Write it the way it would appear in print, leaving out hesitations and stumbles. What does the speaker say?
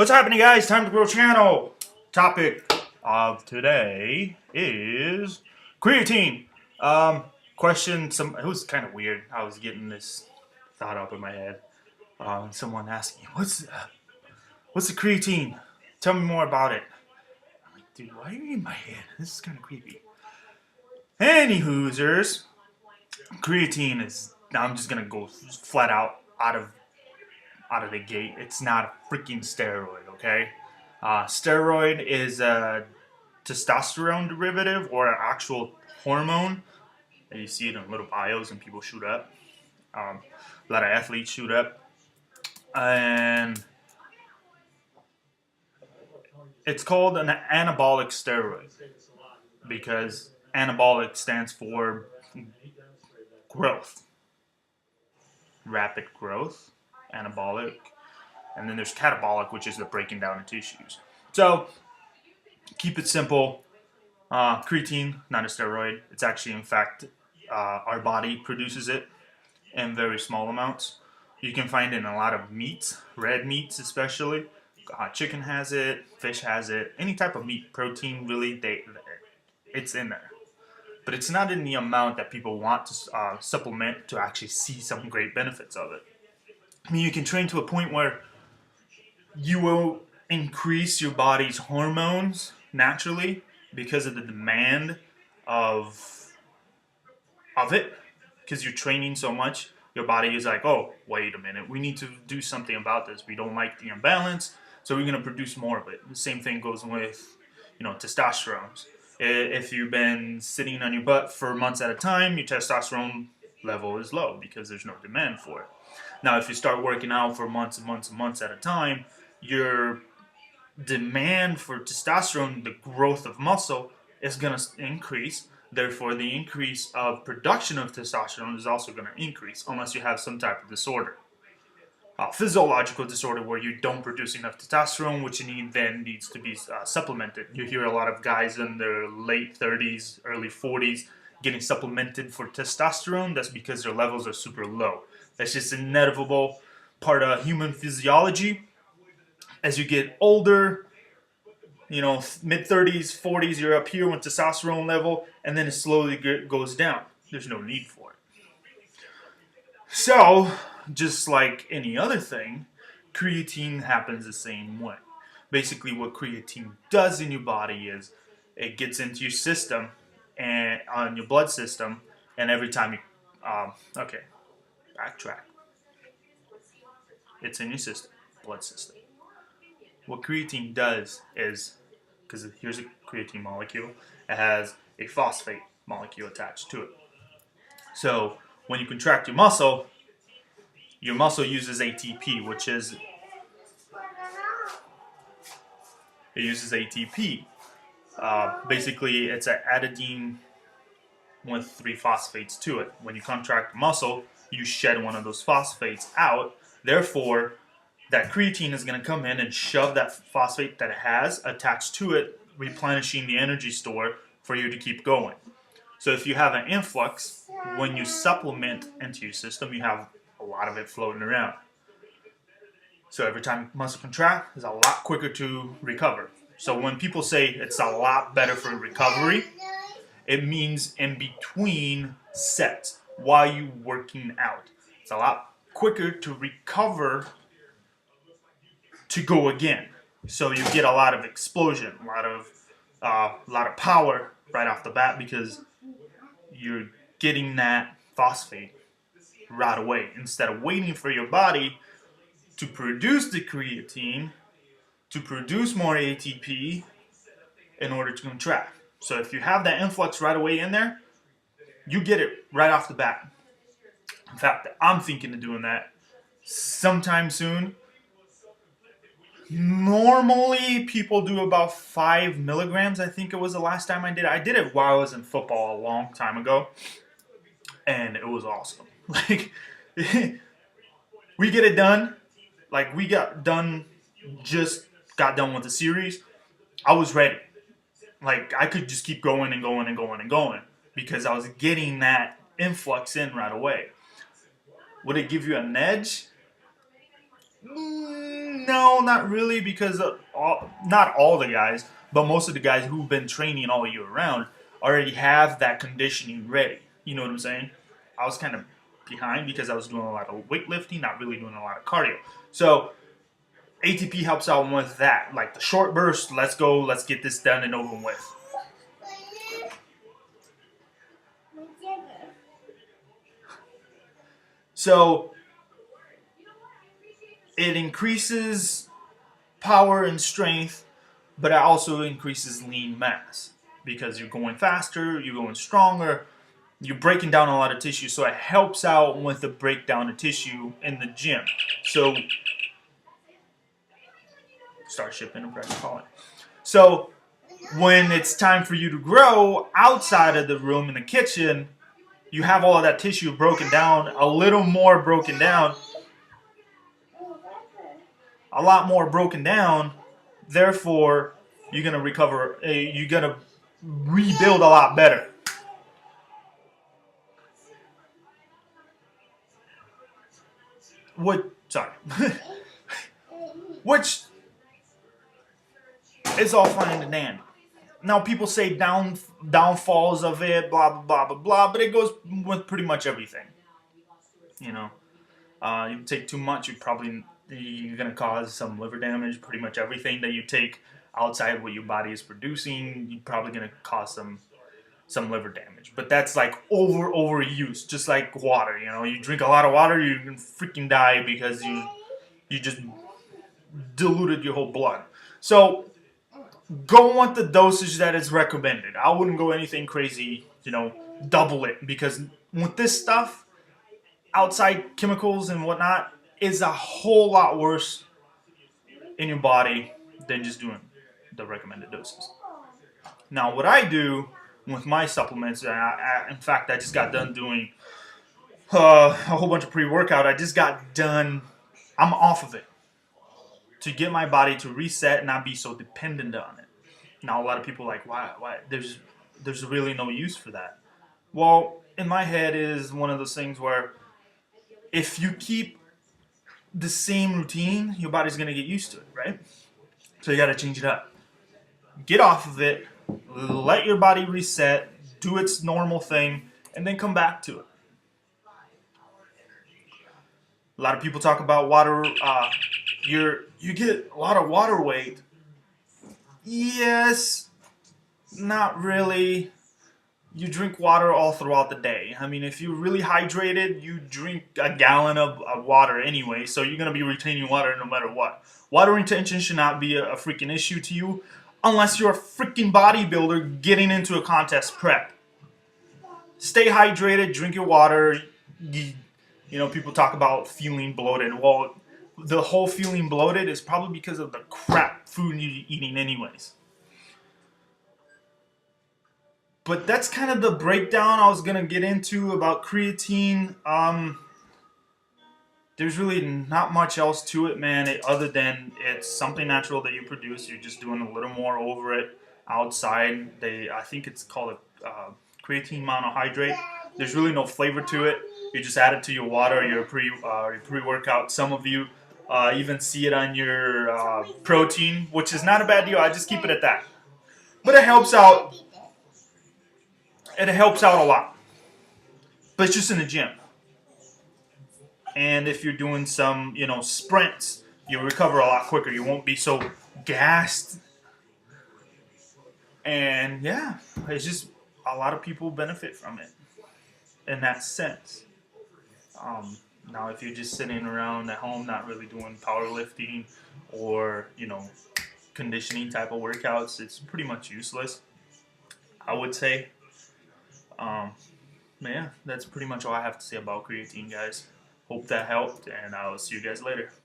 What's happening, guys? Time to grow channel. Topic of today is creatine. Question. It was kind of weird. I was getting this thought up in my head. Someone asked me, "What's the creatine? Tell me more about it." I'm like, dude, why are you in my head? This is kind of creepy. Any hoosers, creatine is. Now I'm just gonna go flat out of the gate. It's not a freaking steroid, okay? Steroid is a testosterone derivative or an actual hormone. And you see it in little bios and people shoot up. A lot of athletes shoot up. And it's called an anabolic steroid because anabolic stands for growth. Rapid growth, anabolic. And then there's catabolic, which is the breaking down of tissues. So, keep it simple. Creatine, not a steroid. It's actually, in fact, our body produces it in very small amounts. You can find it in a lot of meats, red meats especially. Chicken has it, fish has it. Any type of meat, protein, really, it's in there. But it's not in the amount that people want to supplement to actually see some great benefits of it. I mean, you can train to a point where you will increase your body's hormones naturally because of the demand of it. Because you're training so much, your body is like, oh, wait a minute, we need to do something about this. We don't like the imbalance, so we're going to produce more of it. The same thing goes with, testosterone. If you've been sitting on your butt for months at a time, your testosterone level is low because there's no demand for it. Now, if you start working out for months and months and months at a time, your demand for testosterone, the growth of muscle, is going to increase. Therefore, the increase of production of testosterone is also going to increase unless you have some type of disorder. Physiological disorder where you don't produce enough testosterone, which then needs to be supplemented. You hear a lot of guys in their late 30s, early 40s getting supplemented for testosterone. That's because their levels are super low. That's just an inevitable part of human physiology. As you get older, mid-30s, 40s, you're up here with testosterone level, and then it slowly goes down. There's no need for it. So, just like any other thing, creatine happens the same way. Basically, what creatine does in your body is it gets into your system and on your blood system, and every time you, backtrack. It's in your system, blood system. What creatine does is, because here's a creatine molecule, it has a phosphate molecule attached to it. So when you contract your muscle uses ATP, which is, it uses ATP. Basically, it's an adenine with 3 phosphates to it. When you contract muscle, you shed one of those phosphates out. Therefore, that creatine is going to come in and shove that phosphate that it has attached to it, replenishing the energy store for you to keep going. So if you have an influx, when you supplement into your system, you have a lot of it floating around. So every time muscle contract, it's a lot quicker to recover. So when people say it's a lot better for recovery, it means in between sets while you're working out. It's a lot quicker to recover to go again. So you get a lot of explosion, a lot of power right off the bat because you're getting that phosphate right away instead of waiting for your body to produce the creatine, to produce more ATP in order to contract. So if you have that influx right away in there, you get it right off the bat. In fact, I'm thinking of doing that sometime soon. Normally, people do about 5 milligrams. I think it was the last time I did it. I did it while I was in football a long time ago, and it was awesome. Like, we get it done. Like, we got done with the series. I was ready. Like, I could just keep going and going and going and going because I was getting that influx in right away. Would it give you an edge? No, not really, because not all the guys, but most of the guys who've been training all year round already have that conditioning ready. You know what I'm saying? I was kind of behind because I was doing a lot of weightlifting, not really doing a lot of cardio. So ATP helps out with that, like the short burst. Let's go, let's get this done and over with. So it increases power and strength, but it also increases lean mass because you're going faster, you're going stronger, you're breaking down a lot of tissue. So it helps out with the breakdown of tissue in the gym. So start shipping and press calling. So when it's time for you to grow outside of the room in the kitchen, you have all of that tissue broken down, a little more broken down, a lot more broken down. Therefore, you're gonna recover. You're gonna rebuild a lot better. What? Sorry. Which is all fine and dandy. Now people say downfalls of it, blah blah blah blah blah, but it goes with pretty much everything. You know, you take too much, you're gonna cause some liver damage. Pretty much everything that you take outside what your body is producing, you're probably gonna cause some liver damage. But that's like overuse, just like water. You know, you drink a lot of water, you can freaking die because you just diluted your whole blood. So go on the dosage that is recommended. I wouldn't go anything crazy, double it, because with this stuff, outside chemicals and whatnot is a whole lot worse in your body than just doing the recommended doses. Now, what I do with my supplements, in fact, I just got done doing a whole bunch of pre-workout. I just got done. I'm off of it to get my body to reset and not be so dependent on it. Now, a lot of people are like, why? There's really no use for that. Well, in my head, it is one of those things where if you keep the same routine, your body's gonna get used to it, right? So you gotta change it up. Get off of it, let your body reset, do its normal thing, and then come back to it. A lot of people talk about water. You get a lot of water weight. Yes, not really. You drink water all throughout the day. I mean, if you're really hydrated, you drink a gallon of water anyway, so you're going to be retaining water no matter what. Water retention should not be a freaking issue to you unless you're a freaking bodybuilder getting into a contest prep. Stay hydrated, drink your water. People talk about feeling bloated. Well, the whole feeling bloated is probably because of the crap food you're eating anyways. But that's kind of the breakdown I was going to get into about creatine. There's really not much else to it, man, other than it's something natural that you produce. You're just doing a little more over it outside. I think it's called a creatine monohydrate. There's really no flavor to it. You just add it to your water, your pre-workout. Some of you even see it on your protein, which is not a bad deal. I just keep it at that. But it helps out. It helps out a lot. But it's just in the gym. And if you're doing some, sprints, you'll recover a lot quicker. You won't be so gassed. And yeah, it's just a lot of people benefit from it in that sense. Now, if you're just sitting around at home, not really doing powerlifting or, conditioning type of workouts, it's pretty much useless, I would say. Yeah, that's pretty much all I have to say about creatine, guys. Hope that helped, and I'll see you guys later.